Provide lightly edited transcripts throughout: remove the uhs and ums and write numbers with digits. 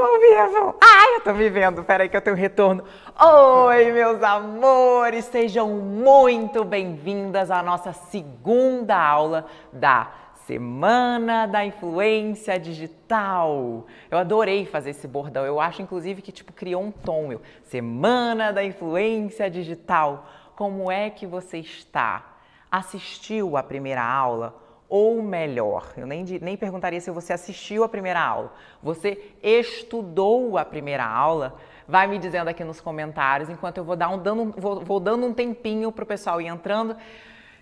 ao vivo! Ai, eu tô me vendo, peraí que eu tenho retorno. Oi, meus amores, sejam muito bem-vindas à nossa segunda aula da Semana da Influência Digital. Eu adorei fazer esse bordão, eu acho inclusive que criou um tom. Semana da Influência Digital. Como é que você está? Assistiu a primeira aula? Ou melhor, eu nem perguntaria se você assistiu a primeira aula. Você estudou a primeira aula? Vai me dizendo aqui nos comentários, enquanto eu vou dando um tempinho pro pessoal ir entrando.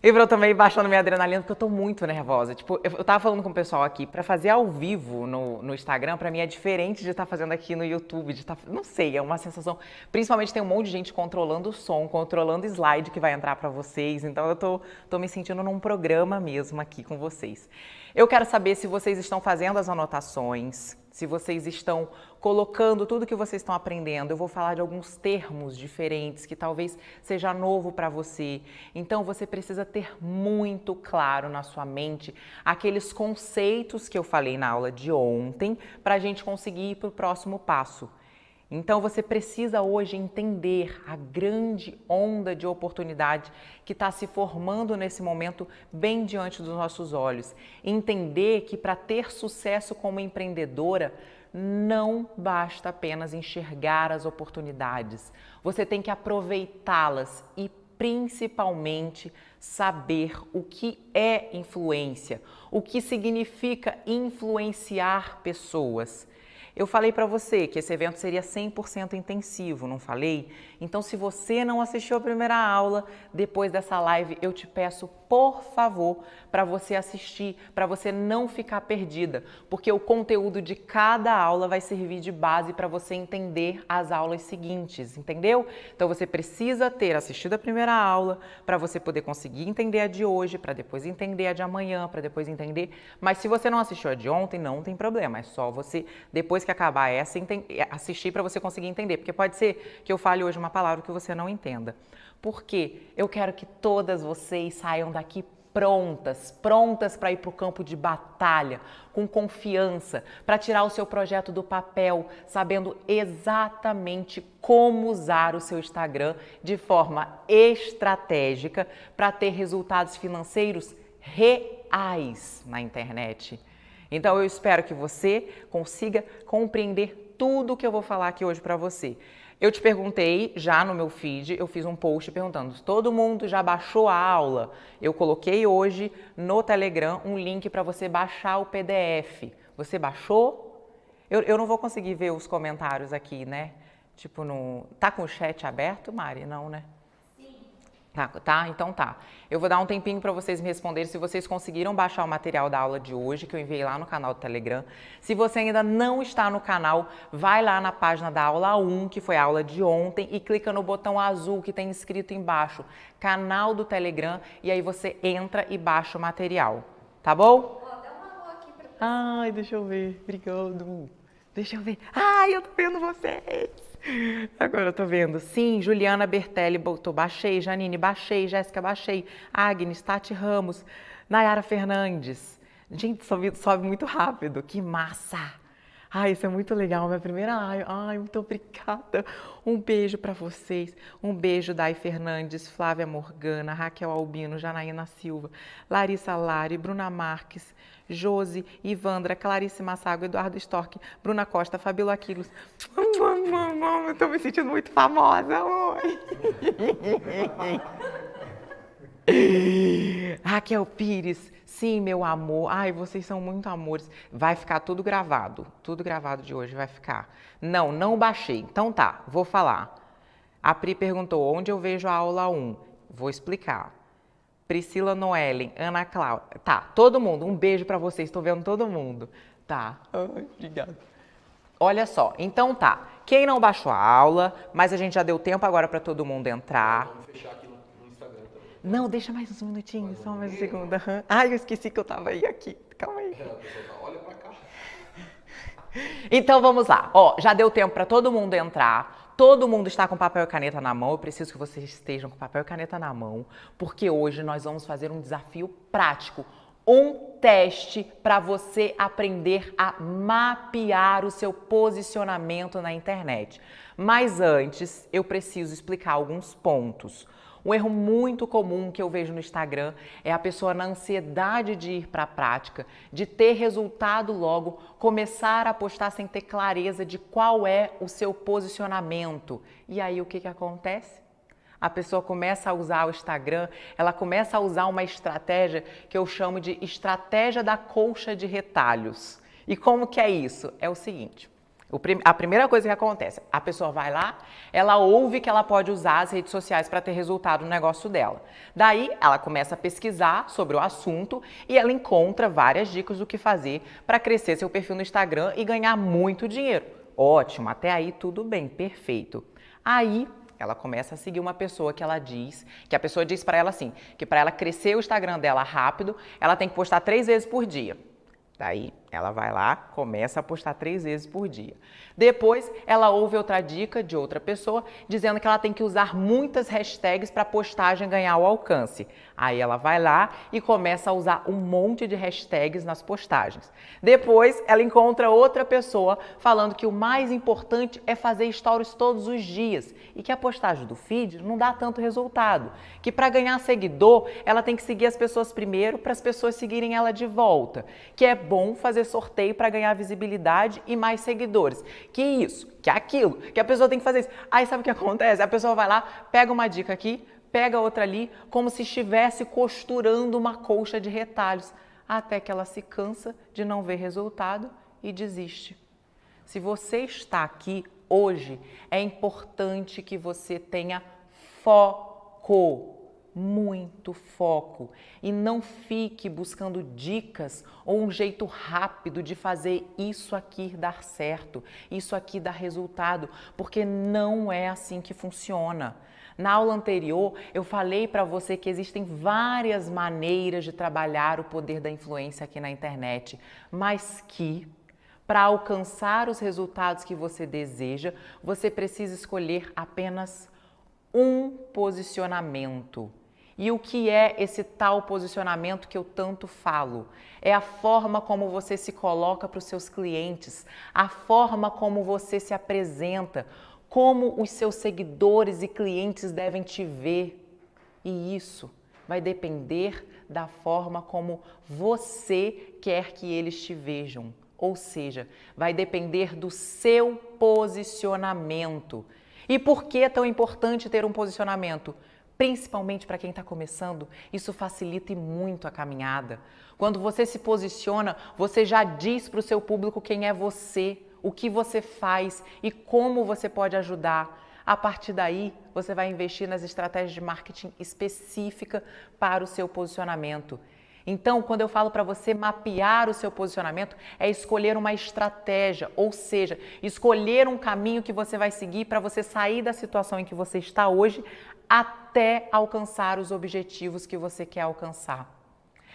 E pra eu também ir baixando minha adrenalina, porque eu tô muito nervosa. Eu tava falando com o pessoal aqui, pra fazer ao vivo no Instagram, pra mim é diferente de estar fazendo aqui no YouTube, não sei, é uma sensação. Principalmente tem um monte de gente controlando o som, controlando o slide que vai entrar pra vocês, então eu tô me sentindo num programa mesmo aqui com vocês. Eu quero saber se vocês estão fazendo as anotações, se vocês estão colocando tudo que vocês estão aprendendo. Eu vou falar de alguns termos diferentes que talvez seja novo para você. Então você precisa ter muito claro na sua mente aqueles conceitos que eu falei na aula de ontem para a gente conseguir ir para o próximo passo. Então você precisa hoje entender a grande onda de oportunidade que está se formando nesse momento bem diante dos nossos olhos. Entender que para ter sucesso como empreendedora, não basta apenas enxergar as oportunidades. Você tem que aproveitá-las e principalmente saber o que é influência, o que significa influenciar pessoas. Eu falei para você que esse evento seria 100% intensivo, não falei? Então, se você não assistiu a primeira aula, depois dessa live, eu te peço, por favor, para você assistir, para você não ficar perdida, porque o conteúdo de cada aula vai servir de base para você entender as aulas seguintes, entendeu? Então, você precisa ter assistido a primeira aula para você poder conseguir entender a de hoje, para depois entender a de amanhã, para depois entender. Mas se você não assistiu a de ontem, não tem problema, é só você, depois que acabar essa, assistir para você conseguir entender, porque pode ser que eu fale hoje uma palavra que você não entenda. Porque eu quero que todas vocês saiam daqui prontas para ir para o campo de batalha, com confiança, para tirar o seu projeto do papel, sabendo exatamente como usar o seu Instagram de forma estratégica para ter resultados financeiros reais na internet. Então eu espero que você consiga compreender tudo o que eu vou falar aqui hoje para você. Eu te perguntei já no meu feed, eu fiz um post perguntando se todo mundo já baixou a aula. Eu coloquei hoje no Telegram um link para você baixar o PDF. Você baixou? Eu não vou conseguir ver os comentários aqui, né? Tá com o chat aberto, Mari? Não, né? Tá? Então tá. Eu vou dar um tempinho para vocês me responderem se vocês conseguiram baixar o material da aula de hoje, que eu enviei lá no canal do Telegram. Se você ainda não está no canal, vai lá na página da aula 1, que foi a aula de ontem, e clica no botão azul que tem escrito embaixo, canal do Telegram, e aí você entra e baixa o material. Tá bom? Dá uma alô aqui pra... Ai, deixa eu ver. Obrigado. Deixa eu ver. Ai, eu tô vendo vocês. Agora eu tô vendo. Sim, Juliana Bertelli botou, baixei. Janine, baixei. Jéssica, baixei. Agnes, Tati Ramos, Nayara Fernandes. Gente, sobe muito rápido. Que massa! Ai, isso é muito legal. Minha primeira live. Ai, muito obrigada. Um beijo pra vocês. Um beijo, Dai Fernandes, Flávia Morgana, Raquel Albino, Janaína Silva, Larissa Lari, Bruna Marques, Josi, Ivandra, Clarice Massago, Eduardo Storck, Bruna Costa, Fabíola Aquilos. Eu tô me sentindo muito famosa. Oi. Raquel Pires, sim, meu amor. Ai, vocês são muito amores. Vai ficar tudo gravado de hoje vai ficar. Não baixei. Então tá, vou falar. A Pri perguntou, onde eu vejo a aula 1? Vou explicar. Priscila Noellen, Ana Cláudia. Tá, todo mundo, um beijo pra vocês, tô vendo todo mundo. Tá, ai, obrigada. Olha só, então tá. Quem não baixou a aula, mas a gente já deu tempo agora pra todo mundo entrar. Vamos fechar aqui no Instagram também. Não, deixa mais uns minutinhos, só mais um segundo. Ai, eu esqueci que eu tava aí aqui. Calma aí. Olha pra cá. Então vamos lá. Ó, já deu tempo para todo mundo entrar. Todo mundo está com papel e caneta na mão. Eu preciso que vocês estejam com papel e caneta na mão, porque hoje nós vamos fazer um desafio prático. um teste para você aprender a mapear o seu posicionamento na internet. Mas antes, eu preciso explicar alguns pontos. Um erro muito comum que eu vejo no Instagram é a pessoa, na ansiedade de ir para a prática, de ter resultado logo, começar a postar sem ter clareza de qual é o seu posicionamento. E aí o que acontece? A pessoa começa a usar o Instagram, ela começa a usar uma estratégia que eu chamo de estratégia da colcha de retalhos. E como que é isso? É o seguinte. A primeira coisa que acontece, a pessoa vai lá, ela ouve que ela pode usar as redes sociais para ter resultado no negócio dela. Daí, ela começa a pesquisar sobre o assunto e ela encontra várias dicas do que fazer para crescer seu perfil no Instagram e ganhar muito dinheiro. Ótimo, até aí tudo bem, perfeito. Aí, ela começa a seguir uma pessoa que ela diz, que a pessoa diz para ela assim, que para ela crescer o Instagram dela rápido, ela tem que postar 3 vezes por dia. Daí, ela vai lá, começa a postar 3 vezes por dia. Depois, ela ouve outra dica de outra pessoa, dizendo que ela tem que usar muitas hashtags para a postagem ganhar o alcance. Aí ela vai lá e começa a usar um monte de hashtags nas postagens. Depois, ela encontra outra pessoa falando que o mais importante é fazer stories todos os dias e que a postagem do feed não dá tanto resultado. Que para ganhar seguidor, ela tem que seguir as pessoas primeiro para as pessoas seguirem ela de volta. Que é bom fazer sorteio para ganhar visibilidade e mais seguidores. Que isso, que aquilo, que a pessoa tem que fazer isso. Aí sabe o que acontece? A pessoa vai lá, pega uma dica aqui, pega outra ali, como se estivesse costurando uma colcha de retalhos, até que ela se cansa de não ver resultado e desiste. Se você está aqui hoje, é importante que você tenha foco. Muito foco e não fique buscando dicas ou um jeito rápido de fazer isso aqui dar certo, isso aqui dar resultado, porque não é assim que funciona. Na aula anterior, eu falei para você que existem várias maneiras de trabalhar o poder da influência aqui na internet, mas que para alcançar os resultados que você deseja, você precisa escolher apenas um posicionamento. E o que é esse tal posicionamento que eu tanto falo? É a forma como você se coloca para os seus clientes, a forma como você se apresenta, como os seus seguidores e clientes devem te ver. E isso vai depender da forma como você quer que eles te vejam. Ou seja, vai depender do seu posicionamento. E por que é tão importante ter um posicionamento? Principalmente para quem está começando, isso facilita muito a caminhada. Quando você se posiciona, você já diz para o seu público quem é você, o que você faz e como você pode ajudar. A partir daí, você vai investir nas estratégias de marketing específica para o seu posicionamento. Então, quando eu falo para você mapear o seu posicionamento, é escolher uma estratégia, ou seja, escolher um caminho que você vai seguir para você sair da situação em que você está hoje até alcançar os objetivos que você quer alcançar.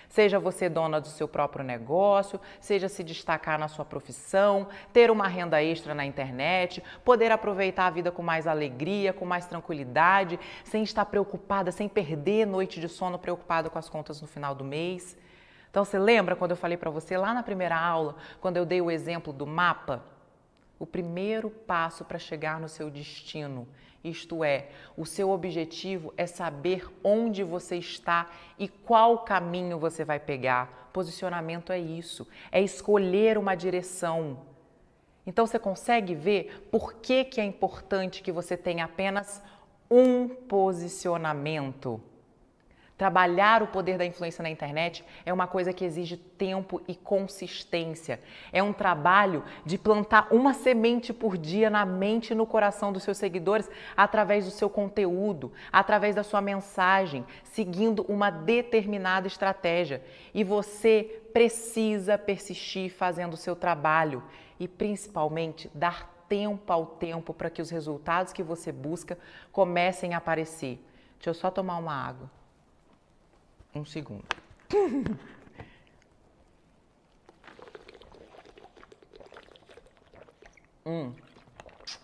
Seja você dona do seu próprio negócio, seja se destacar na sua profissão, ter uma renda extra na internet, poder aproveitar a vida com mais alegria, com mais tranquilidade, sem estar preocupada, sem perder noite de sono preocupada com as contas no final do mês. Então, você lembra quando eu falei para você lá na primeira aula, quando eu dei o exemplo do mapa? O primeiro passo para chegar no seu destino, isto é, o seu objetivo é saber onde você está e qual caminho você vai pegar. Posicionamento é isso, é escolher uma direção. Então você consegue ver por que é importante que você tenha apenas um posicionamento? Trabalhar o poder da influência na internet é uma coisa que exige tempo e consistência. É um trabalho de plantar uma semente por dia na mente e no coração dos seus seguidores através do seu conteúdo, através da sua mensagem, seguindo uma determinada estratégia. E você precisa persistir fazendo o seu trabalho e, principalmente, dar tempo ao tempo para que os resultados que você busca comecem a aparecer. Deixa eu só tomar uma água. Um segundo.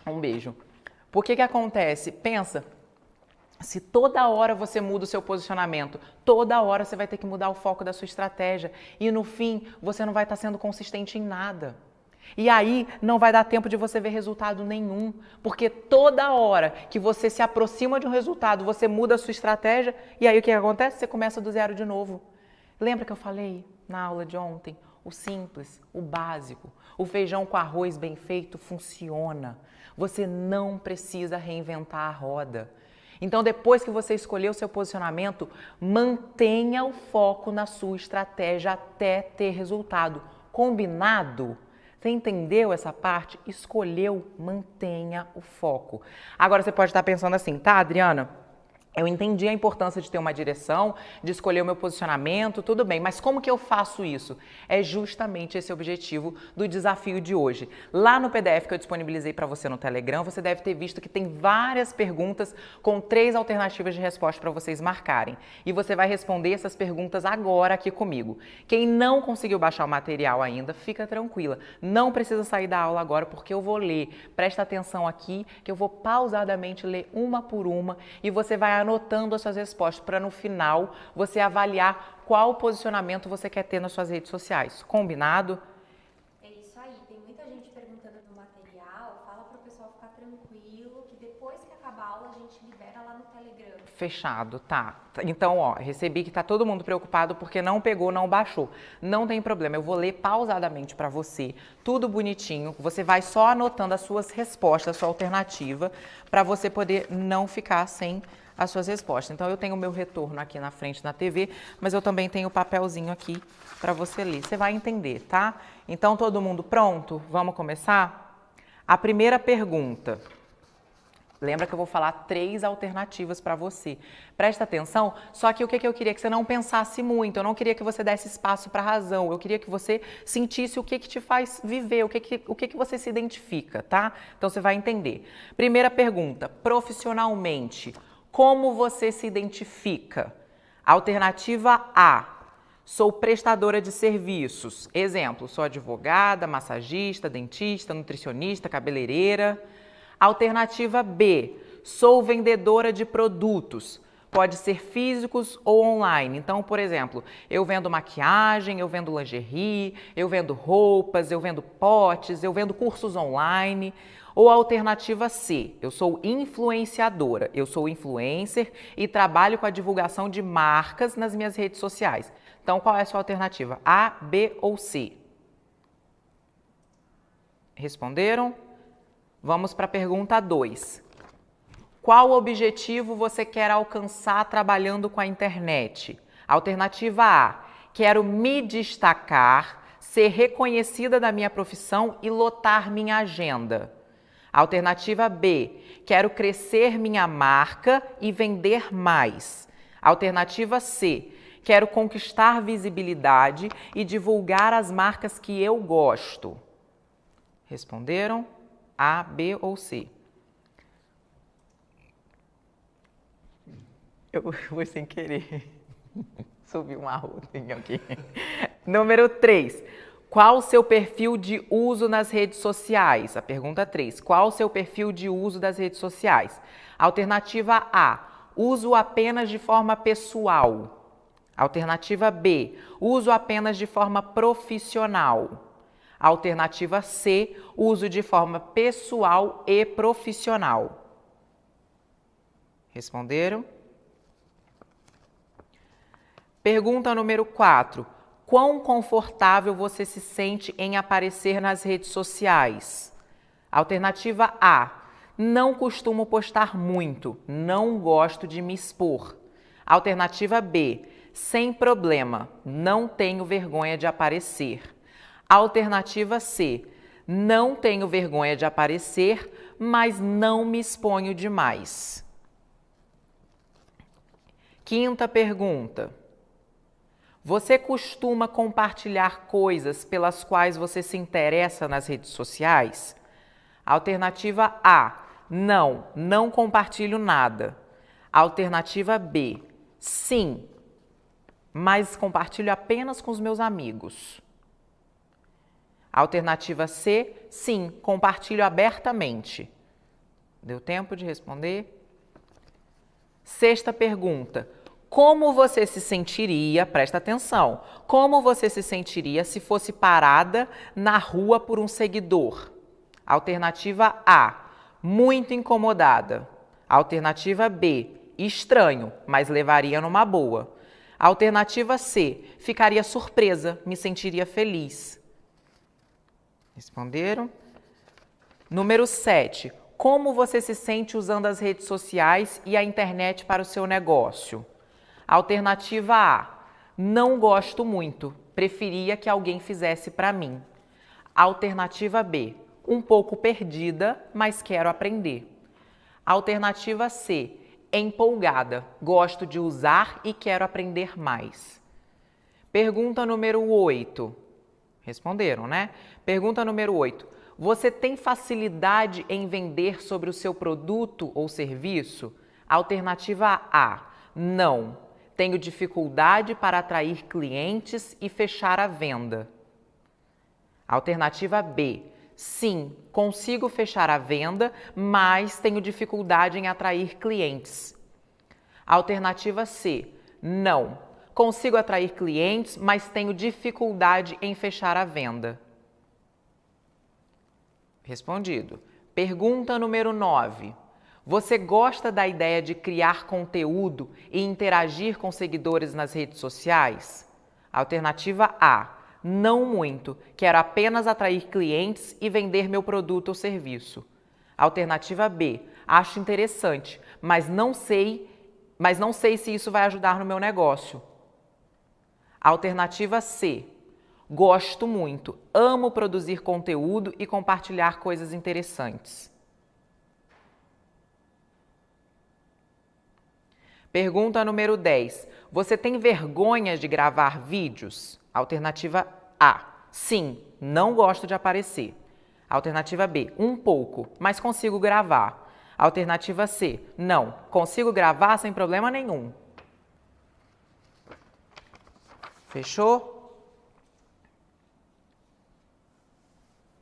Um beijo. Por que acontece? Pensa, Se toda hora você muda o seu posicionamento, toda hora você vai ter que mudar o foco da sua estratégia e no fim você não vai estar sendo consistente em nada. E aí não vai dar tempo de você ver resultado nenhum, porque toda hora que você se aproxima de um resultado, você muda a sua estratégia e aí o que acontece? Você começa do zero de novo. Lembra que eu falei na aula de ontem? O simples, o básico, o feijão com arroz bem feito funciona. Você não precisa reinventar a roda. Então, depois que você escolher o seu posicionamento, mantenha o foco na sua estratégia até ter resultado. Combinado? Você entendeu essa parte? Escolheu, mantenha o foco. Agora você pode estar pensando assim, tá, Adriana? Eu entendi a importância de ter uma direção, de escolher o meu posicionamento, tudo bem, mas como que eu faço isso? É justamente esse o objetivo do desafio de hoje. Lá no PDF que eu disponibilizei para você no Telegram, você deve ter visto que tem várias perguntas com 3 alternativas de resposta para vocês marcarem. E você vai responder essas perguntas agora aqui comigo. Quem não conseguiu baixar o material ainda, fica tranquila. Não precisa sair da aula agora porque eu vou ler. Presta atenção aqui que eu vou pausadamente ler uma por uma e você vai anotando as suas respostas para no final você avaliar qual posicionamento você quer ter nas suas redes sociais. Combinado? É isso aí. Tem muita gente perguntando no material. Fala para o pessoal ficar tranquilo que depois que acabar a aula a gente libera lá no Telegram. Fechado, tá. Então, ó, recebi que tá todo mundo preocupado porque não pegou, não baixou. Não tem problema, eu vou ler pausadamente para você, tudo bonitinho. Você vai só anotando as suas respostas, a sua alternativa, para você poder não ficar sem as suas respostas. Então, eu tenho o meu retorno aqui na frente na TV, mas eu também tenho o papelzinho aqui para você ler. Você vai entender, tá? Então, todo mundo pronto? Vamos começar? A primeira pergunta. Lembra que eu vou falar 3 alternativas para você. Presta atenção, só que o que eu queria que você não pensasse muito, eu não queria que você desse espaço para a razão, eu queria que você sentisse o que te faz viver, o que você se identifica, tá? Então você vai entender. Primeira pergunta, profissionalmente, como você se identifica? Alternativa A, sou prestadora de serviços. Exemplo, sou advogada, massagista, dentista, nutricionista, cabeleireira. Alternativa B, sou vendedora de produtos. Pode ser físicos ou online. Então, por exemplo, eu vendo maquiagem, eu vendo lingerie, eu vendo roupas, eu vendo potes, eu vendo cursos online. Ou alternativa C, eu sou influenciadora. Eu sou influencer e trabalho com a divulgação de marcas nas minhas redes sociais. Então, qual é a sua alternativa? A, B ou C? Responderam? Vamos para a pergunta 2. Qual objetivo você quer alcançar trabalhando com a internet? Alternativa A, quero me destacar, ser reconhecida da minha profissão e lotar minha agenda. Alternativa B, quero crescer minha marca e vender mais. Alternativa C, quero conquistar visibilidade e divulgar as marcas que eu gosto. Responderam? A, B ou C? Eu fui sem querer. Subi um arrozinho aqui. Número 3. Qual o seu perfil de uso nas redes sociais? A pergunta 3. Qual o seu perfil de uso das redes sociais? Alternativa A. Uso apenas de forma pessoal. Alternativa B. Uso apenas de forma profissional. Alternativa C. Uso de forma pessoal e profissional. Responderam? Pergunta número 4. Quão confortável você se sente em aparecer nas redes sociais? Alternativa A. Não costumo postar muito, não gosto de me expor. Alternativa B. Sem problema, não tenho vergonha de aparecer. Alternativa C. Não tenho vergonha de aparecer, mas não me exponho demais. Quinta pergunta. Você costuma compartilhar coisas pelas quais você se interessa nas redes sociais? Alternativa A. Não, não compartilho nada. Alternativa B. Sim, mas compartilho apenas com os meus amigos. Alternativa C. Sim, compartilho abertamente. Deu tempo de responder? Sexta pergunta. Como você se sentiria, presta atenção, como você se sentiria se fosse parada na rua por um seguidor? Alternativa A, muito incomodada. Alternativa B, estranho, mas levaria numa boa. Alternativa C, ficaria surpresa, me sentiria feliz. Responderam? Número 7. Como você se sente usando as redes sociais e a internet para o seu negócio? Alternativa A. Não gosto muito. Preferia que alguém fizesse para mim. Alternativa B. Um pouco perdida, mas quero aprender. Alternativa C. Empolgada. Gosto de usar e quero aprender mais. Pergunta número 8. Responderam, né? Pergunta número 8. Você tem facilidade em vender sobre o seu produto ou serviço? Alternativa A. Não. Tenho dificuldade para atrair clientes e fechar a venda. Alternativa B. Sim, consigo fechar a venda, mas tenho dificuldade em atrair clientes. Alternativa C. Não. Consigo atrair clientes, mas tenho dificuldade em fechar a venda. Respondido. Pergunta número 9. Você gosta da ideia de criar conteúdo e interagir com seguidores nas redes sociais? Alternativa A. Não muito. Quero apenas atrair clientes e vender meu produto ou serviço. Alternativa B. Acho interessante, mas não sei se isso vai ajudar no meu negócio. Alternativa C. Gosto muito. Amo produzir conteúdo e compartilhar coisas interessantes. Pergunta número 10. Você tem vergonha de gravar vídeos? Alternativa A. Sim, não gosto de aparecer. Alternativa B. Um pouco, mas consigo gravar. Alternativa C. Não, consigo gravar sem problema nenhum. Fechou?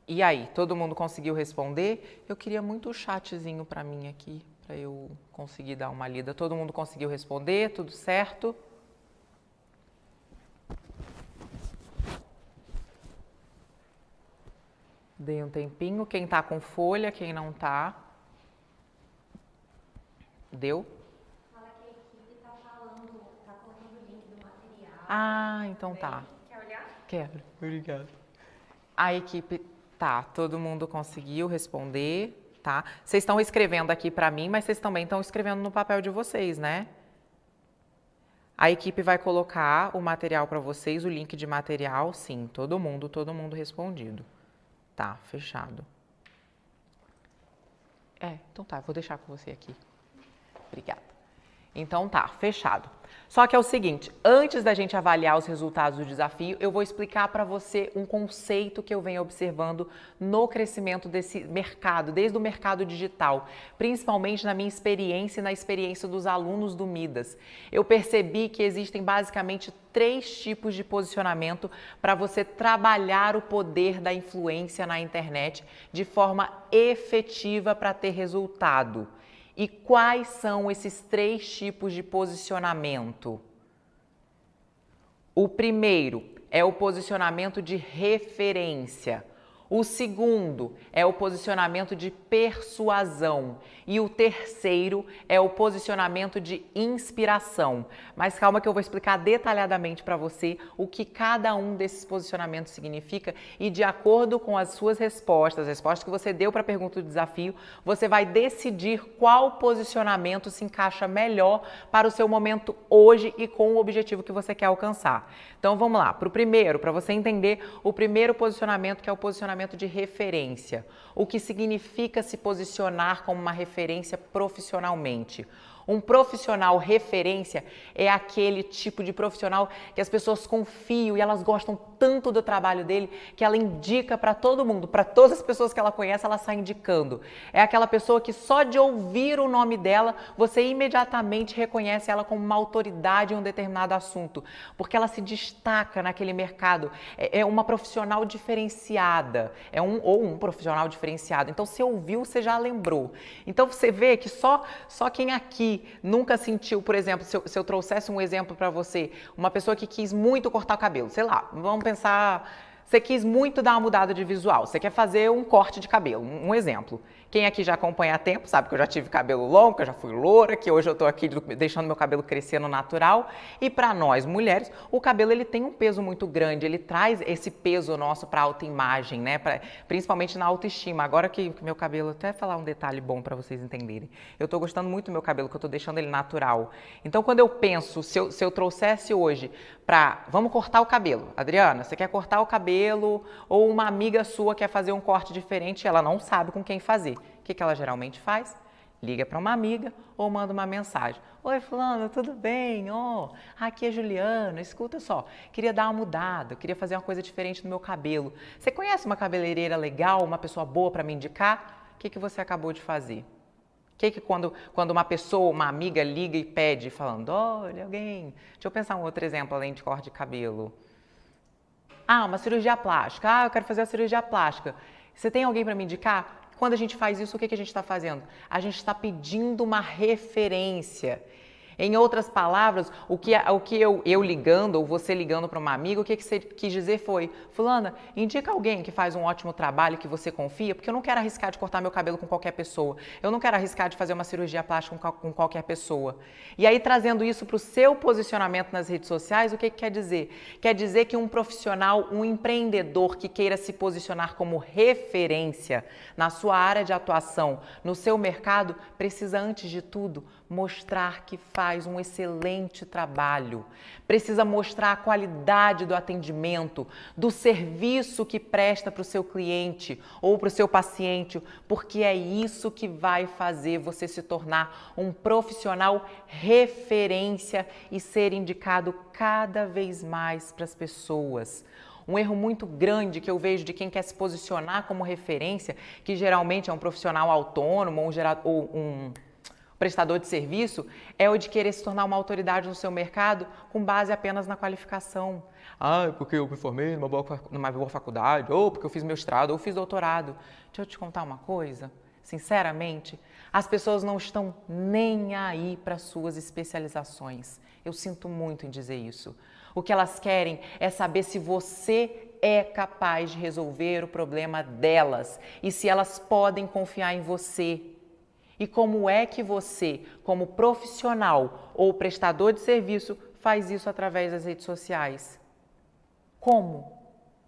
E aí, todo mundo conseguiu responder? Eu queria muito o chatzinho para mim aqui, para eu conseguir dar uma lida. Todo mundo conseguiu responder? Tudo certo? Dei um tempinho. Quem tá com folha, quem não tá? Deu? Fala que a equipe tá colocando o link do material. Ah, então tá. Quer olhar? Quero. Obrigada. A equipe, tá, todo mundo conseguiu responder, tá? Vocês estão escrevendo aqui para mim, mas vocês também estão escrevendo no papel de vocês, né? A equipe vai colocar o material para vocês, o link de material, sim, todo mundo respondido. Tá, fechado. Então tá, vou deixar com você aqui. Obrigada. Então tá, fechado. Só que é o seguinte, antes da gente avaliar os resultados do desafio, eu vou explicar para você um conceito que eu venho observando no crescimento desse mercado, desde o mercado digital, principalmente na minha experiência e na experiência dos alunos do Midas. Eu percebi que existem basicamente 3 tipos de posicionamento para você trabalhar o poder da influência na internet de forma efetiva para ter resultado. E quais são esses 3 tipos de posicionamento? O primeiro é o posicionamento de referência. O segundo é o posicionamento de persuasão. E o terceiro é o posicionamento de inspiração. Mas calma que eu vou explicar detalhadamente para você o que cada um desses posicionamentos significa e de acordo com as suas respostas, as respostas que você deu para a pergunta do desafio, você vai decidir qual posicionamento se encaixa melhor para o seu momento hoje e com o objetivo que você quer alcançar. Então vamos lá, para o primeiro, para você entender o primeiro posicionamento, que é o posicionamento de referência. O que significa se posicionar como uma referência profissionalmente. Um profissional referência é aquele tipo de profissional que as pessoas confiam e elas gostam tanto do trabalho dele que ela indica para todo mundo, para todas as pessoas que ela conhece, ela sai indicando. É aquela pessoa que só de ouvir o nome dela, você imediatamente reconhece ela como uma autoridade em um determinado assunto, porque ela se destaca naquele mercado. É uma profissional diferenciada, ou um profissional diferenciado. Então, você ouviu, você já lembrou. Então, você vê que só quem aqui que nunca sentiu, por exemplo, se eu trouxesse um exemplo para você, uma pessoa que quis muito cortar o cabelo, sei lá, vamos pensar, você quis muito dar uma mudada de visual, você quer fazer um corte de cabelo, um exemplo. Quem aqui já acompanha há tempo sabe que eu já tive cabelo longo, que eu já fui loura, que hoje eu tô aqui deixando meu cabelo crescer no natural. E para nós mulheres, o cabelo ele tem um peso muito grande, ele traz esse peso nosso para a autoimagem, né? Principalmente na autoestima. Agora que meu cabelo, até falar um detalhe bom para vocês entenderem. Eu tô gostando muito do meu cabelo, que eu tô deixando ele natural. Então quando eu penso, se eu trouxesse hoje vamos cortar o cabelo. Adriana, você quer cortar o cabelo ou uma amiga sua quer fazer um corte diferente e ela não sabe com quem fazer. O que ela geralmente faz? Liga para uma amiga ou manda uma mensagem. Oi, fulano, tudo bem? Aqui é Juliana, escuta só, queria dar uma mudada, eu queria fazer uma coisa diferente no meu cabelo. Você conhece uma cabeleireira legal, uma pessoa boa para me indicar? O que você acabou de fazer? Quando uma pessoa, uma amiga liga e pede, falando, olha, alguém... Deixa eu pensar um outro exemplo além de corte de cabelo. Uma cirurgia plástica. Eu quero fazer a cirurgia plástica. Você tem alguém para me indicar? Quando a gente faz isso, o que a gente está fazendo? A gente está pedindo uma referência. Em outras palavras, o que eu ligando ou você ligando para uma amiga, o que você quis dizer foi, fulana, indica alguém que faz um ótimo trabalho, que você confia, porque eu não quero arriscar de cortar meu cabelo com qualquer pessoa. Eu não quero arriscar de fazer uma cirurgia plástica com qualquer pessoa. E aí, trazendo isso para o seu posicionamento nas redes sociais, o que quer dizer? Quer dizer que um profissional, um empreendedor que queira se posicionar como referência na sua área de atuação, no seu mercado, precisa, antes de tudo, mostrar que faz um excelente trabalho. Precisa mostrar a qualidade do atendimento, do serviço que presta para o seu cliente ou para o seu paciente, porque é isso que vai fazer você se tornar um profissional referência e ser indicado cada vez mais para as pessoas. Um erro muito grande que eu vejo de quem quer se posicionar como referência, que geralmente é um profissional autônomo ou um prestador de serviço, é o de querer se tornar uma autoridade no seu mercado com base apenas na qualificação. Porque eu me formei numa boa faculdade, ou porque eu fiz mestrado, ou fiz doutorado. Deixa eu te contar uma coisa, sinceramente, as pessoas não estão nem aí para suas especializações. Eu sinto muito em dizer isso. O que elas querem é saber se você é capaz de resolver o problema delas e se elas podem confiar em você. E como é que você, como profissional ou prestador de serviço, faz isso através das redes sociais? Como?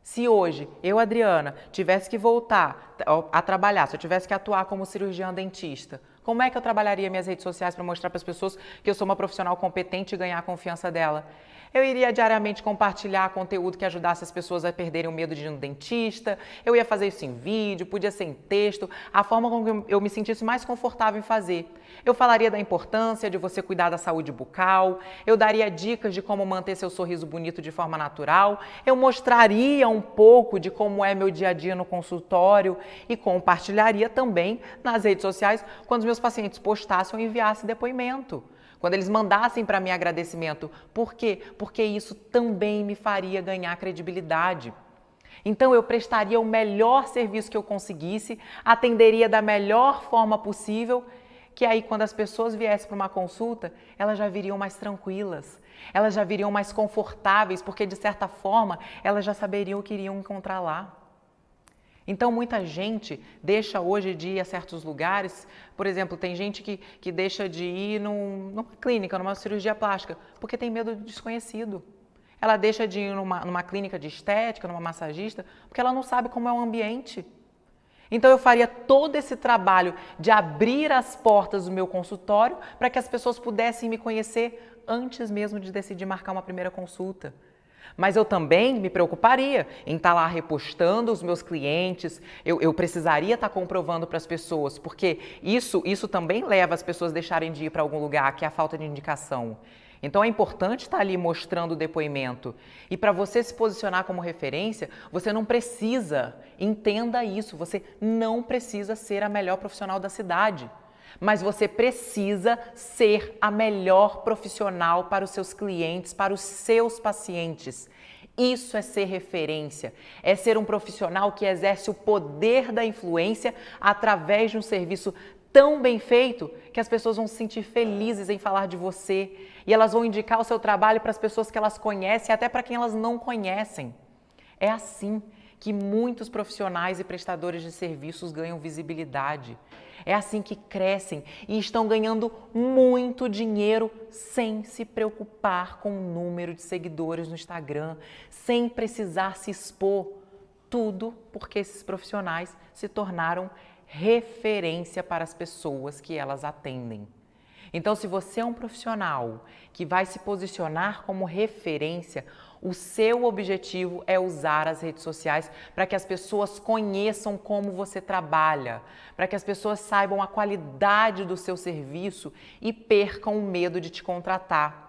Se hoje eu, Adriana, tivesse que voltar a trabalhar, se eu tivesse que atuar como cirurgiã dentista, como é que eu trabalharia minhas redes sociais para mostrar para as pessoas que eu sou uma profissional competente e ganhar a confiança dela? Eu iria diariamente compartilhar conteúdo que ajudasse as pessoas a perderem o medo de ir no dentista. Eu ia fazer isso em vídeo, podia ser em texto, a forma como eu me sentisse mais confortável em fazer. Eu falaria da importância de você cuidar da saúde bucal, eu daria dicas de como manter seu sorriso bonito de forma natural, eu mostraria um pouco de como é meu dia a dia no consultório e compartilharia também nas redes sociais quando os meus pacientes postassem ou enviassem depoimento. Quando eles mandassem para mim agradecimento. Por quê? Porque isso também me faria ganhar credibilidade. Então eu prestaria o melhor serviço que eu conseguisse, atenderia da melhor forma possível, que aí quando as pessoas viessem para uma consulta, elas já viriam mais tranquilas, elas já viriam mais confortáveis, porque de certa forma elas já saberiam o que iriam encontrar lá. Então, muita gente deixa hoje de ir a certos lugares, por exemplo, tem gente que deixa de ir numa clínica, numa cirurgia plástica, porque tem medo do desconhecido. Ela deixa de ir numa clínica de estética, numa massagista, porque ela não sabe como é o ambiente. Então, eu faria todo esse trabalho de abrir as portas do meu consultório para que as pessoas pudessem me conhecer antes mesmo de decidir marcar uma primeira consulta. Mas eu também me preocuparia em estar lá repostando os meus clientes, eu precisaria estar comprovando para as pessoas, porque isso também leva as pessoas a deixarem de ir para algum lugar, que é a falta de indicação. Então é importante estar ali mostrando o depoimento. E para você se posicionar como referência, você não precisa, entenda isso, você não precisa ser a melhor profissional da cidade. Mas você precisa ser a melhor profissional para os seus clientes, para os seus pacientes. Isso é ser referência, é ser um profissional que exerce o poder da influência através de um serviço tão bem feito que as pessoas vão se sentir felizes em falar de você e elas vão indicar o seu trabalho para as pessoas que elas conhecem, até para quem elas não conhecem. É assim que muitos profissionais e prestadores de serviços ganham visibilidade. É assim que crescem e estão ganhando muito dinheiro sem se preocupar com o número de seguidores no Instagram, sem precisar se expor. Tudo porque esses profissionais se tornaram referência para as pessoas que elas atendem. Então, se você é um profissional que vai se posicionar como referência, o seu objetivo é usar as redes sociais para que as pessoas conheçam como você trabalha, para que as pessoas saibam a qualidade do seu serviço e percam o medo de te contratar.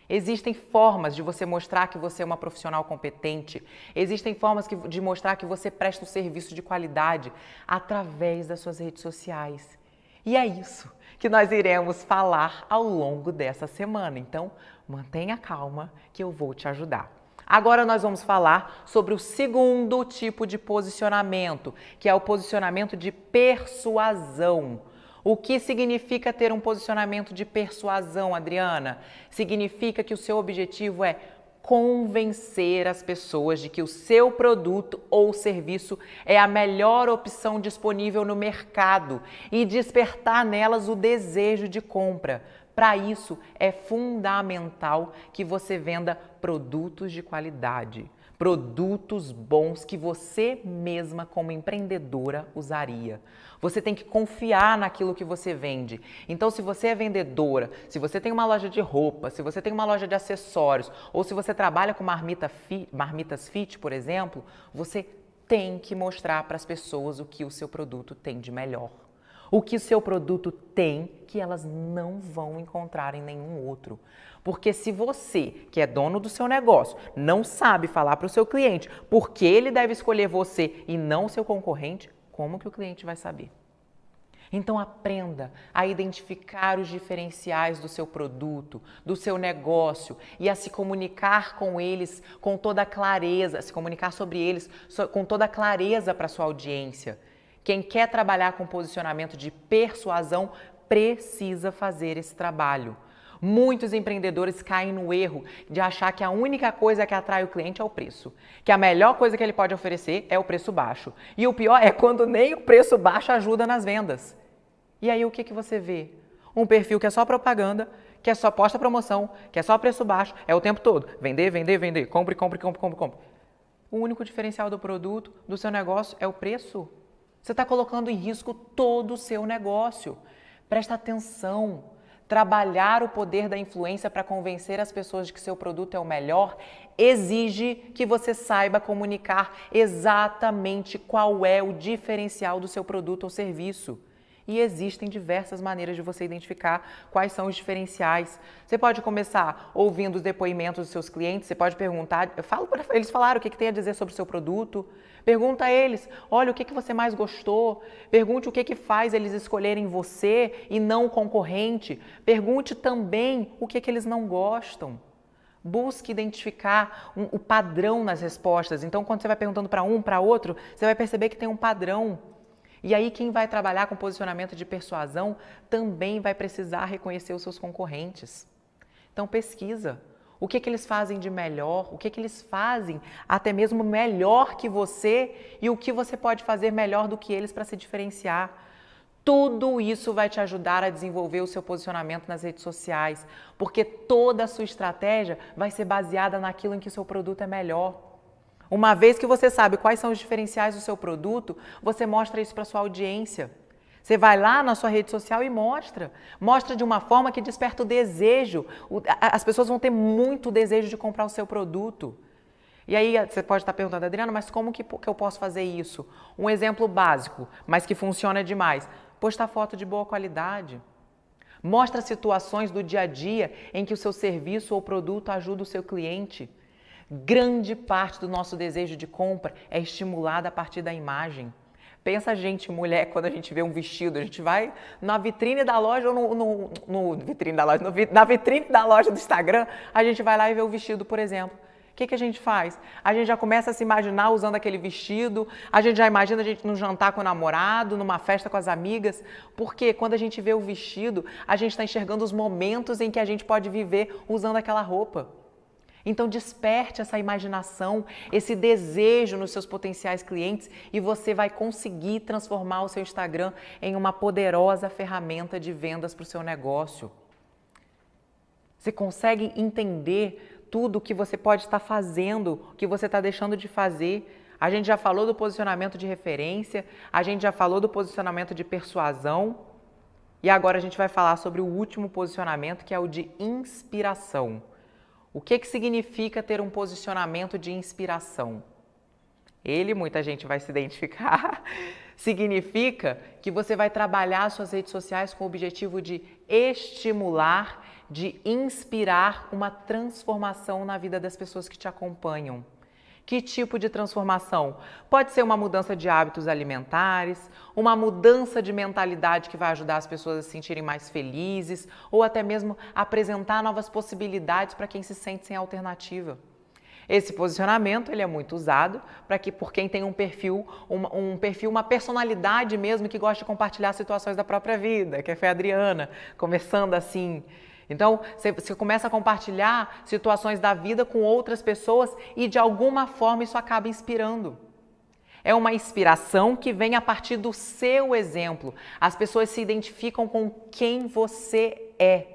Existem formas de você mostrar que você é uma profissional competente, existem formas de mostrar que você presta um serviço de qualidade através das suas redes sociais. E é isso que nós iremos falar ao longo dessa semana. Então, mantenha calma que eu vou te ajudar. Agora nós vamos falar sobre o segundo tipo de posicionamento, que é o posicionamento de persuasão. O que significa ter um posicionamento de persuasão, Adriana? Significa que o seu objetivo é convencer as pessoas de que o seu produto ou serviço é a melhor opção disponível no mercado e despertar nelas o desejo de compra. Para isso, é fundamental que você venda produtos de qualidade, produtos bons que você mesma, como empreendedora, usaria. Você tem que confiar naquilo que você vende. Então, se você é vendedora, se você tem uma loja de roupa, se você tem uma loja de acessórios, ou se você trabalha com marmitas fit, por exemplo, você tem que mostrar para as pessoas o que o seu produto tem de melhor. O que o seu produto tem que elas não vão encontrar em nenhum outro. Porque se você, que é dono do seu negócio, não sabe falar para o seu cliente por que ele deve escolher você e não o seu concorrente, como que o cliente vai saber? Então aprenda a identificar os diferenciais do seu produto, do seu negócio e a se comunicar com eles com toda clareza, se comunicar sobre eles com toda clareza para a sua audiência. Quem quer trabalhar com posicionamento de persuasão precisa fazer esse trabalho. Muitos empreendedores caem no erro de achar que a única coisa que atrai o cliente é o preço, que a melhor coisa que ele pode oferecer é o preço baixo. E o pior é quando nem o preço baixo ajuda nas vendas. E aí o que você vê? Um perfil que é só propaganda, que é só posta promoção, que é só preço baixo, é o tempo todo. Vender, vender, vender, compre, compre, compre, compre, compre. O único diferencial do produto, do seu negócio, é o preço. Você está colocando em risco todo o seu negócio. Presta atenção. Trabalhar o poder da influência para convencer as pessoas de que seu produto é o melhor exige que você saiba comunicar exatamente qual é o diferencial do seu produto ou serviço. E existem diversas maneiras de você identificar quais são os diferenciais. Você pode começar ouvindo os depoimentos dos seus clientes, você pode perguntar, eles falaram o que tem a dizer sobre o seu produto. Pergunta a eles, olha, o que você mais gostou? Pergunte o que faz eles escolherem você e não o concorrente. Pergunte também o que eles não gostam. Busque identificar o padrão nas respostas. Então, quando você vai perguntando para um, para outro, você vai perceber que tem um padrão. E aí, quem vai trabalhar com posicionamento de persuasão também vai precisar reconhecer os seus concorrentes. Então, pesquisa. O que eles fazem de melhor, o que eles fazem até mesmo melhor que você e o que você pode fazer melhor do que eles para se diferenciar. Tudo isso vai te ajudar a desenvolver o seu posicionamento nas redes sociais, porque toda a sua estratégia vai ser baseada naquilo em que o seu produto é melhor. Uma vez que você sabe quais são os diferenciais do seu produto, você mostra isso para a sua audiência. Você vai lá na sua rede social e mostra. Mostra de uma forma que desperta o desejo. As pessoas vão ter muito desejo de comprar o seu produto. E aí você pode estar perguntando, Adriana, mas como que eu posso fazer isso? Um exemplo básico, mas que funciona demais. Postar foto de boa qualidade. Mostra situações do dia a dia em que o seu serviço ou produto ajuda o seu cliente. Grande parte do nosso desejo de compra é estimulada a partir da imagem. Pensa a gente, mulher, quando a gente vê um vestido, a gente vai na vitrine da loja ou na vitrine da loja do Instagram, a gente vai lá e vê o vestido, por exemplo. O que a gente faz? A gente já começa a se imaginar usando aquele vestido, a gente já imagina a gente num jantar com o namorado, numa festa com as amigas, porque quando a gente vê o vestido, a gente está enxergando os momentos em que a gente pode viver usando aquela roupa. Então desperte essa imaginação, esse desejo nos seus potenciais clientes e você vai conseguir transformar o seu Instagram em uma poderosa ferramenta de vendas para o seu negócio. Você consegue entender tudo o que você pode estar fazendo, o que você está deixando de fazer. A gente já falou do posicionamento de referência, a gente já falou do posicionamento de persuasão e agora a gente vai falar sobre o último posicionamento, que é o de inspiração. O que significa ter um posicionamento de inspiração? Ele, muita gente vai se identificar, significa que você vai trabalhar suas redes sociais com o objetivo de estimular, de inspirar uma transformação na vida das pessoas que te acompanham. Que tipo de transformação? Pode ser uma mudança de hábitos alimentares, uma mudança de mentalidade que vai ajudar as pessoas a se sentirem mais felizes, ou até mesmo apresentar novas possibilidades para quem se sente sem alternativa. Esse posicionamento ele é muito usado por quem tem um perfil, uma personalidade mesmo que gosta de compartilhar situações da própria vida, que foi a Adriana, começando assim. Então, você começa a compartilhar situações da vida com outras pessoas e de alguma forma isso acaba inspirando. É uma inspiração que vem a partir do seu exemplo. As pessoas se identificam com quem você é.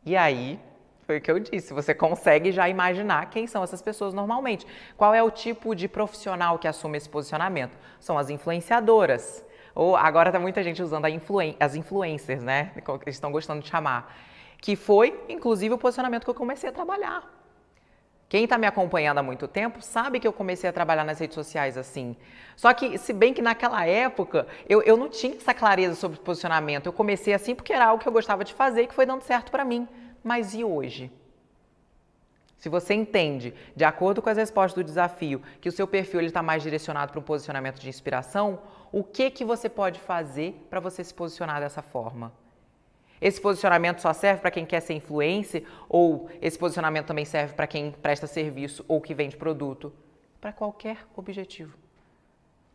E aí, foi o que eu disse, você consegue já imaginar quem são essas pessoas normalmente. Qual é o tipo de profissional que assume esse posicionamento? São as influenciadoras. Ou agora está muita gente usando as influencers, né? Eles estão gostando de chamar. Que foi, inclusive, o posicionamento que eu comecei a trabalhar. Quem está me acompanhando há muito tempo sabe que eu comecei a trabalhar nas redes sociais assim. Só que, se bem que naquela época, eu não tinha essa clareza sobre posicionamento. Eu comecei assim porque era algo que eu gostava de fazer e que foi dando certo para mim. Mas e hoje? Se você entende, de acordo com as respostas do desafio, que o seu perfil está mais direcionado para um posicionamento de inspiração, o que você pode fazer para você se posicionar dessa forma? Esse posicionamento só serve para quem quer ser influencer ou esse posicionamento também serve para quem presta serviço ou que vende produto? Para qualquer objetivo.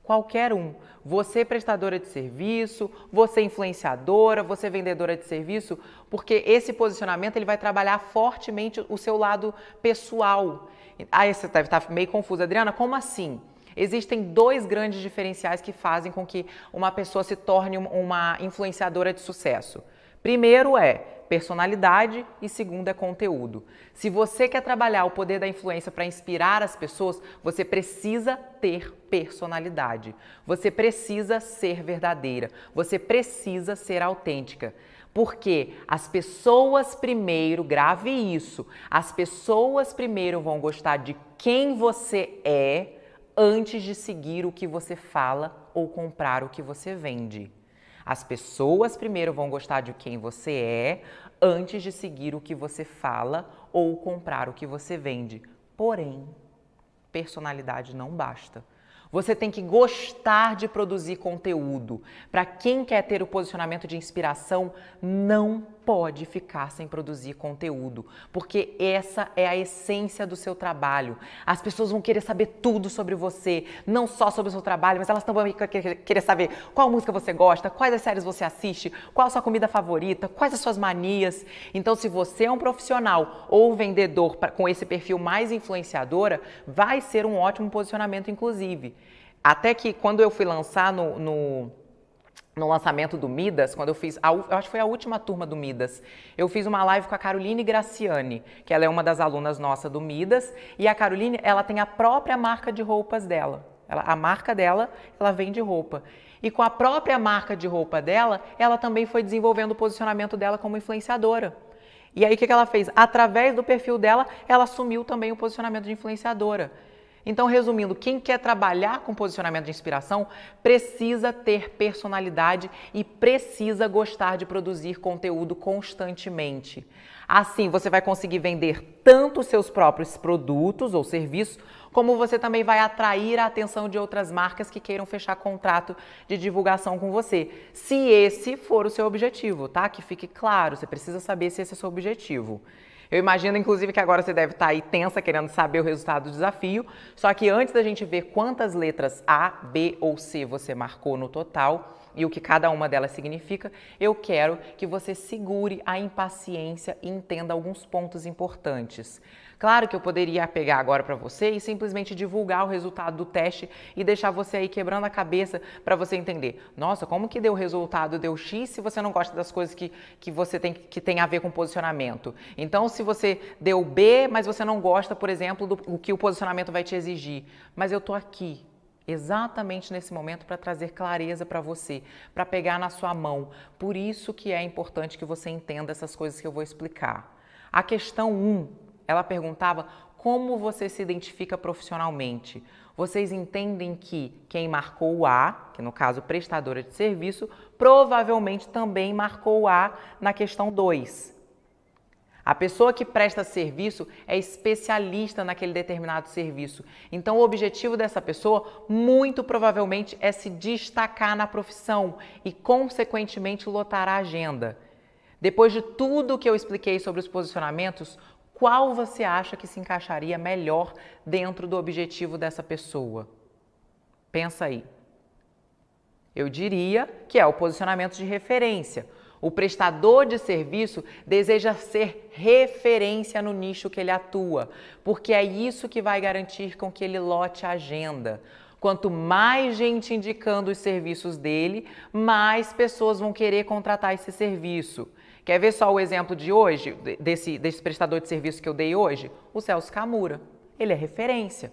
Qualquer um. Você prestadora de serviço, você influenciadora, você vendedora de serviço, porque esse posicionamento ele vai trabalhar fortemente o seu lado pessoal. Aí você deve estar meio confusa, Adriana, como assim? Existem dois grandes diferenciais que fazem com que uma pessoa se torne uma influenciadora de sucesso. Primeiro é personalidade e segundo é conteúdo. Se você quer trabalhar o poder da influência para inspirar as pessoas, você precisa ter personalidade. Você precisa ser verdadeira. Você precisa ser autêntica. Porque as pessoas primeiro, grave isso, as pessoas primeiro vão gostar de quem você é antes de seguir o que você fala ou comprar o que você vende. As pessoas primeiro vão gostar de quem você é antes de seguir o que você fala ou comprar o que você vende. Porém, personalidade não basta. Você tem que gostar de produzir conteúdo. Para quem quer ter o posicionamento de inspiração, não pode ficar sem produzir conteúdo, porque essa é a essência do seu trabalho. As pessoas vão querer saber tudo sobre você, não só sobre o seu trabalho, mas elas também vão querer saber qual música você gosta, quais as séries você assiste, qual a sua comida favorita, quais as suas manias. Então, se você é um profissional ou vendedor com esse perfil mais influenciadora, vai ser um ótimo posicionamento, inclusive. Até que quando eu fui lançar no lançamento do Midas, quando eu fiz, eu acho que foi a última turma do Midas, eu fiz uma live com a Caroline Graciani, que ela é uma das alunas nossa do Midas, e a Caroline, ela tem a própria marca de roupas dela. A marca dela, ela vende roupa. E com a própria marca de roupa dela, ela também foi desenvolvendo o posicionamento dela como influenciadora. E aí o que ela fez? Através do perfil dela, ela assumiu também o posicionamento de influenciadora. Então, resumindo, quem quer trabalhar com posicionamento de inspiração precisa ter personalidade e precisa gostar de produzir conteúdo constantemente. Assim, você vai conseguir vender tanto os seus próprios produtos ou serviços, como você também vai atrair a atenção de outras marcas que queiram fechar contrato de divulgação com você. Se esse for o seu objetivo, tá? Que fique claro, você precisa saber se esse é o seu objetivo. Eu imagino, inclusive, que agora você deve estar aí tensa, querendo saber o resultado do desafio. Só que antes da gente ver quantas letras A, B ou C você marcou no total e o que cada uma delas significa, eu quero que você segure a impaciência e entenda alguns pontos importantes. Claro que eu poderia pegar agora para você e simplesmente divulgar o resultado do teste e deixar você aí quebrando a cabeça para você entender. Nossa, como que deu o resultado, deu X, se você não gosta das coisas que você tem a ver com posicionamento? Então, se você deu B, mas você não gosta, por exemplo, do que o posicionamento vai te exigir. Mas eu tô aqui, exatamente nesse momento, para trazer clareza para você, para pegar na sua mão. Por isso que é importante que você entenda essas coisas que eu vou explicar. A questão 1, ela perguntava como você se identifica profissionalmente. Vocês entendem que quem marcou o A, que no caso prestadora de serviço, provavelmente também marcou o A na questão 2. A pessoa que presta serviço é especialista naquele determinado serviço. Então, o objetivo dessa pessoa, muito provavelmente, é se destacar na profissão e, consequentemente, lotar a agenda. Depois de tudo que eu expliquei sobre os posicionamentos, qual você acha que se encaixaria melhor dentro do objetivo dessa pessoa? Pensa aí. Eu diria que é o posicionamento de referência. O prestador de serviço deseja ser referência no nicho que ele atua, porque é isso que vai garantir com que ele lote a agenda. Quanto mais gente indicando os serviços dele, mais pessoas vão querer contratar esse serviço. Quer ver só o exemplo de hoje, desse prestador de serviço que eu dei hoje? O Celso Camura. Ele é referência.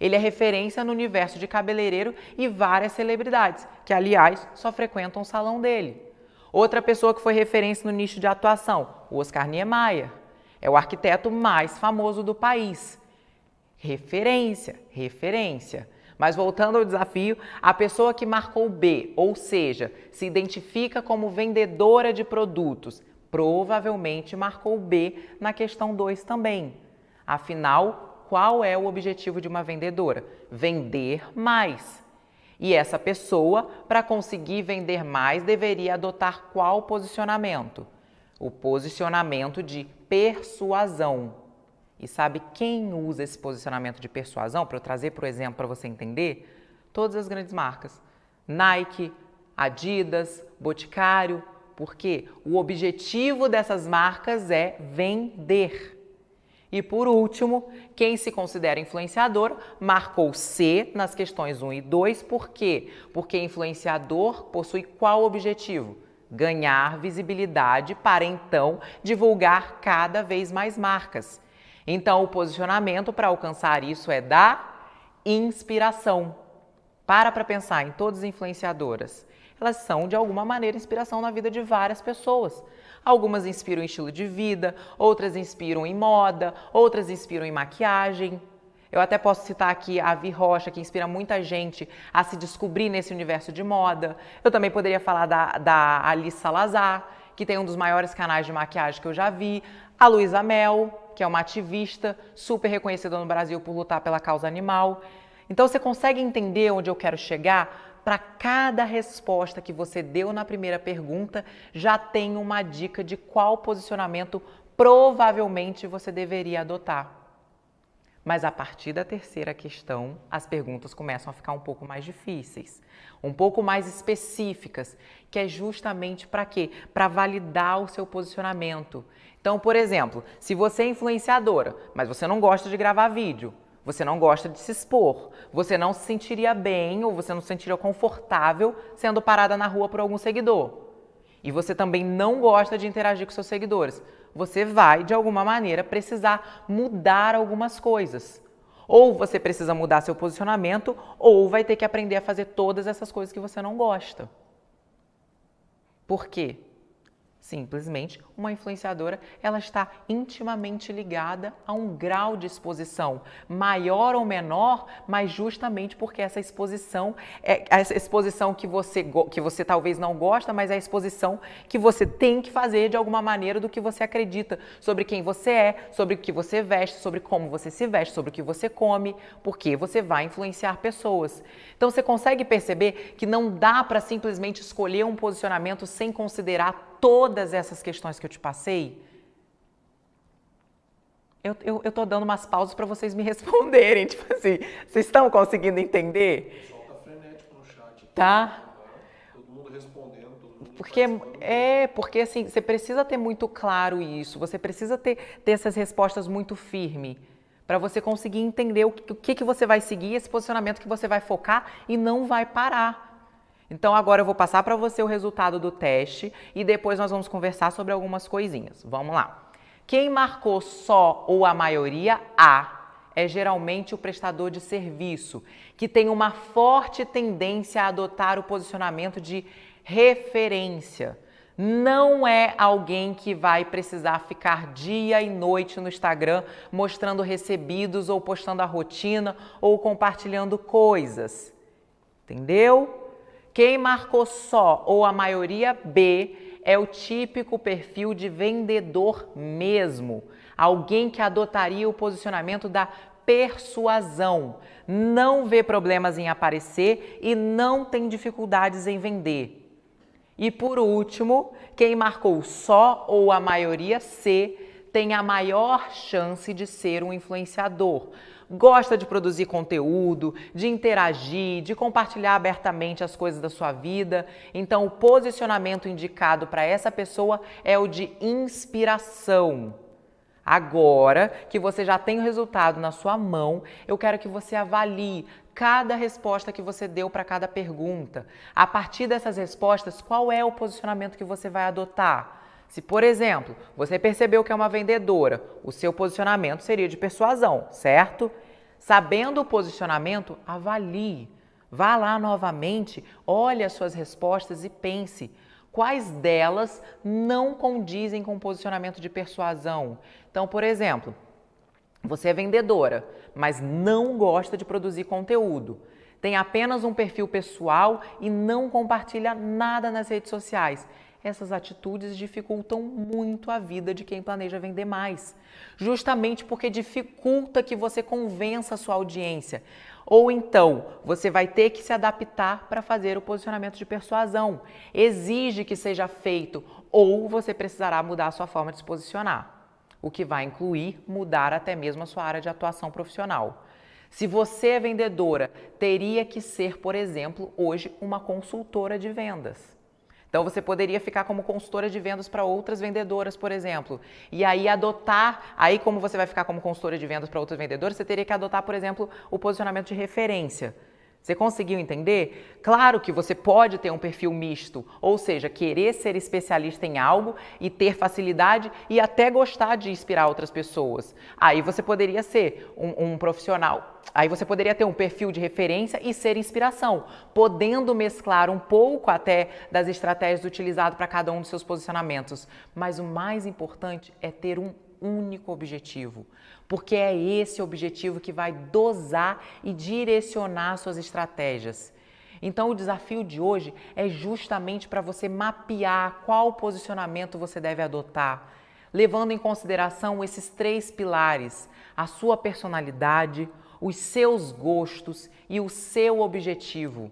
Ele é referência no universo de cabeleireiro e várias celebridades, que, aliás, só frequentam o salão dele. Outra pessoa que foi referência no nicho de atuação, o Oscar Niemeyer. É o arquiteto mais famoso do país. Referência, referência. Mas voltando ao desafio, a pessoa que marcou B, ou seja, se identifica como vendedora de produtos, provavelmente marcou B na questão 2 também. Afinal, qual é o objetivo de uma vendedora? Vender mais. E essa pessoa, para conseguir vender mais, deveria adotar qual posicionamento? O posicionamento de persuasão. E sabe quem usa esse posicionamento de persuasão? Para eu trazer, por exemplo, para você entender? Todas as grandes marcas. Nike, Adidas, Boticário. Porque o objetivo dessas marcas é vender. E por último, quem se considera influenciador marcou C nas questões 1 e 2. Por quê? Porque influenciador possui qual objetivo? Ganhar visibilidade para então divulgar cada vez mais marcas. Então, o posicionamento para alcançar isso é da inspiração. Para pensar em todas as influenciadoras. Elas são, de alguma maneira, inspiração na vida de várias pessoas. Algumas inspiram em estilo de vida, outras inspiram em moda, outras inspiram em maquiagem. Eu até posso citar aqui a Vi Rocha, que inspira muita gente a se descobrir nesse universo de moda. Eu também poderia falar da Alice Salazar, que tem um dos maiores canais de maquiagem que eu já vi. A Luísa Mel, que é uma ativista super reconhecida no Brasil por lutar pela causa animal. Então, você consegue entender onde eu quero chegar? Para cada resposta que você deu na primeira pergunta, já tem uma dica de qual posicionamento provavelmente você deveria adotar. Mas a partir da terceira questão, as perguntas começam a ficar um pouco mais difíceis, um pouco mais específicas, que é justamente para quê? Para validar o seu posicionamento. Então, por exemplo, se você é influenciadora, mas você não gosta de gravar vídeo, você não gosta de se expor, você não se sentiria bem ou você não se sentiria confortável sendo parada na rua por algum seguidor. E você também não gosta de interagir com seus seguidores. Você vai, de alguma maneira, precisar mudar algumas coisas. Ou você precisa mudar seu posicionamento, ou vai ter que aprender a fazer todas essas coisas que você não gosta. Por quê? Simplesmente, uma influenciadora, ela está intimamente ligada a um grau de exposição, maior ou menor, mas justamente porque essa exposição que você talvez não gosta, mas é a exposição que você tem que fazer de alguma maneira do que você acredita, sobre quem você é, sobre o que você veste, sobre como você se veste, sobre o que você come, porque você vai influenciar pessoas. Então, você consegue perceber que não dá para simplesmente escolher um posicionamento sem considerar todas essas questões que eu te passei? Eu tô dando umas pausas para vocês me responderem. Tipo assim, vocês estão conseguindo entender? O pessoal tá frenético no chat. Tá? Todo mundo respondendo, todo mundo Porque participando. porque assim, você precisa ter muito claro isso, você precisa ter essas respostas muito firmes para você conseguir entender o que você vai seguir, esse posicionamento que você vai focar e não vai parar. Então agora eu vou passar para você o resultado do teste e depois nós vamos conversar sobre algumas coisinhas. Vamos lá. Quem marcou só ou a maioria A é geralmente o prestador de serviço, que tem uma forte tendência a adotar o posicionamento de referência. Não é alguém que vai precisar ficar dia e noite no Instagram mostrando recebidos ou postando a rotina ou compartilhando coisas. Entendeu? Quem marcou só ou a maioria B é o típico perfil de vendedor mesmo. Alguém que adotaria o posicionamento da persuasão, não vê problemas em aparecer e não tem dificuldades em vender. E por último, quem marcou só ou a maioria C tem a maior chance de ser um influenciador. Gosta de produzir conteúdo, de interagir, de compartilhar abertamente as coisas da sua vida. Então, o posicionamento indicado para essa pessoa é o de inspiração. Agora que você já tem o resultado na sua mão, eu quero que você avalie cada resposta que você deu para cada pergunta. A partir dessas respostas, qual é o posicionamento que você vai adotar? Se, por exemplo, você percebeu que é uma vendedora, o seu posicionamento seria de persuasão, certo? Sabendo o posicionamento, avalie. Vá lá novamente, olhe as suas respostas e pense. Quais delas não condizem com o posicionamento de persuasão? Então, por exemplo, você é vendedora, mas não gosta de produzir conteúdo. Tem apenas um perfil pessoal e não compartilha nada nas redes sociais. Essas atitudes dificultam muito a vida de quem planeja vender mais. Justamente porque dificulta que você convença a sua audiência. Ou então, você vai ter que se adaptar para fazer o posicionamento de persuasão. Exige que seja feito ou você precisará mudar a sua forma de se posicionar. O que vai incluir mudar até mesmo a sua área de atuação profissional. Se você é vendedora, teria que ser, por exemplo, hoje uma consultora de vendas. Então, você poderia ficar como consultora de vendas para outras vendedoras, por exemplo. E aí como você vai ficar como consultora de vendas para outras vendedoras, você teria que adotar, por exemplo, o posicionamento de referência. Você conseguiu entender? Claro que você pode ter um perfil misto, ou seja, querer ser especialista em algo e ter facilidade e até gostar de inspirar outras pessoas. Aí você poderia ser um profissional, aí você poderia ter um perfil de referência e ser inspiração, podendo mesclar um pouco até das estratégias utilizadas para cada um dos seus posicionamentos. Mas o mais importante é ter um único objetivo, porque é esse objetivo que vai dosar e direcionar suas estratégias. Então, o desafio de hoje é justamente para você mapear qual posicionamento você deve adotar, levando em consideração esses 3 pilares: a sua personalidade, os seus gostos e o seu objetivo.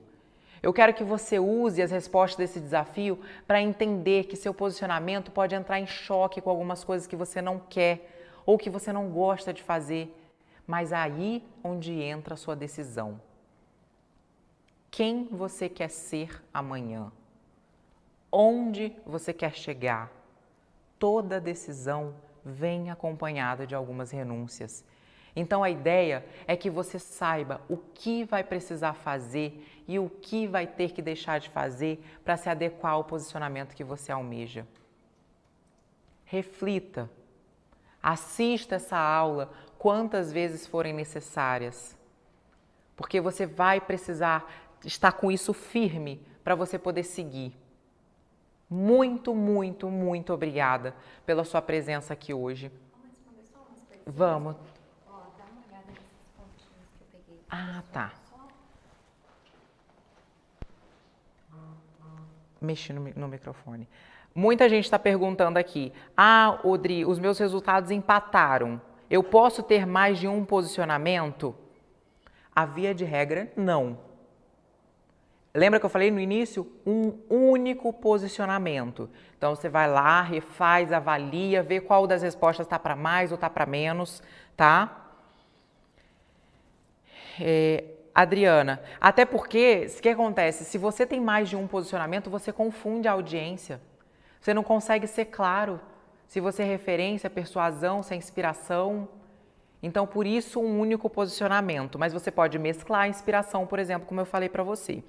Eu quero que você use as respostas desse desafio para entender que seu posicionamento pode entrar em choque com algumas coisas que você não quer ou que você não gosta de fazer, mas aí onde entra a sua decisão. Quem você quer ser amanhã? Onde você quer chegar? Toda decisão vem acompanhada de algumas renúncias. Então, a ideia é que você saiba o que vai precisar fazer e o que vai ter que deixar de fazer para se adequar ao posicionamento que você almeja. Reflita. Assista essa aula quantas vezes forem necessárias, porque você vai precisar estar com isso firme para você poder seguir. Muito, muito, muito obrigada pela sua presença aqui hoje. Vamos responder só umas perguntas? Vamos. Ó, dá uma olhada nesses pontinhos que eu peguei. Ah, tá. Só Mexi no microfone. Muita gente está perguntando aqui. Ah, Odri, os meus resultados empataram. Eu posso ter mais de um posicionamento? A via de regra, não. Lembra que eu falei no início? Um único posicionamento. Então, você vai lá, refaz, avalia, vê qual das respostas está para mais ou está para menos, tá? Adriana, até porque, o que acontece? Se você tem mais de um posicionamento, você confunde a audiência. Você não consegue ser claro. Se você é referência, persuasão, se é inspiração. Então, por isso, um único posicionamento. Mas você pode mesclar a inspiração, por exemplo, como eu falei para você.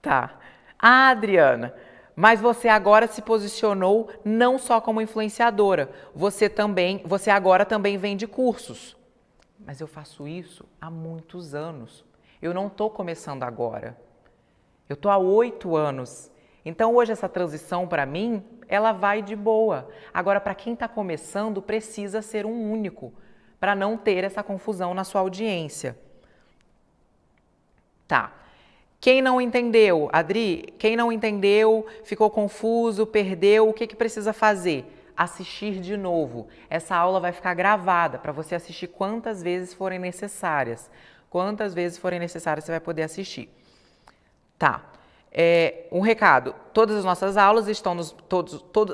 Tá. Ah, Adriana, mas você agora se posicionou não só como influenciadora, você agora também vende cursos. Mas eu faço isso há muitos anos. Eu não estou começando agora. Eu estou há 8 anos. Então, hoje, essa transição, para mim, ela vai de boa. Agora, para quem está começando, precisa ser um único, para não ter essa confusão na sua audiência. Tá. Quem não entendeu, Adri, quem não entendeu, ficou confuso, perdeu, o que precisa fazer? Assistir de novo. Essa aula vai ficar gravada para você assistir quantas vezes forem necessárias. Quantas vezes forem necessárias você vai poder assistir. Tá. Um recado, todas as nossas aulas estão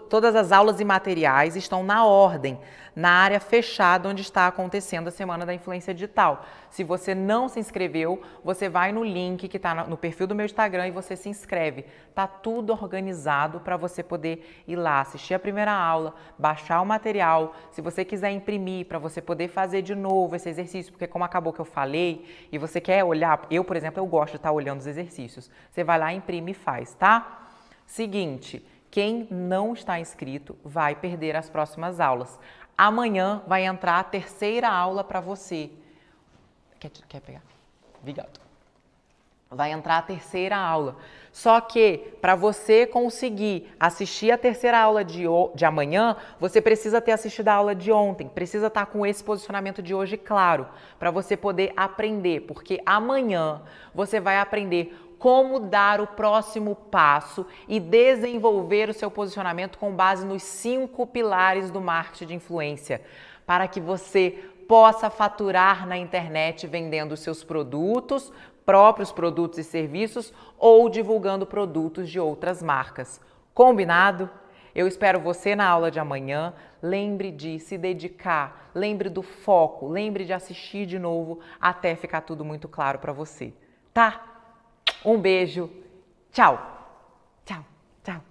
todas as aulas e materiais estão na ordem, na área fechada onde está acontecendo a Semana da Influência Digital. Se você não se inscreveu, você vai no link que está no perfil do meu Instagram e você se inscreve. Tá tudo organizado para você poder ir lá, assistir a primeira aula, baixar o material. Se você quiser imprimir para você poder fazer de novo esse exercício, porque como acabou que eu falei e você quer olhar, eu, por exemplo, eu gosto de estar olhando os exercícios. Você vai lá, imprime e faz, tá? Seguinte, quem não está inscrito vai perder as próximas aulas. Amanhã vai entrar a terceira aula para você. Quer pegar? Obrigado. Vai entrar a terceira aula. Só que, para você conseguir assistir a terceira aula de amanhã, você precisa ter assistido a aula de ontem. Precisa estar com esse posicionamento de hoje claro, para você poder aprender. Porque amanhã você vai aprender como dar o próximo passo e desenvolver o seu posicionamento com base nos 5 pilares do marketing de influência, para que você possa faturar na internet vendendo seus produtos, próprios produtos e serviços ou divulgando produtos de outras marcas. Combinado? Eu espero você na aula de amanhã. Lembre de se dedicar, lembre do foco, lembre de assistir de novo até ficar tudo muito claro para você, tá? Um beijo. Tchau. Tchau. Tchau.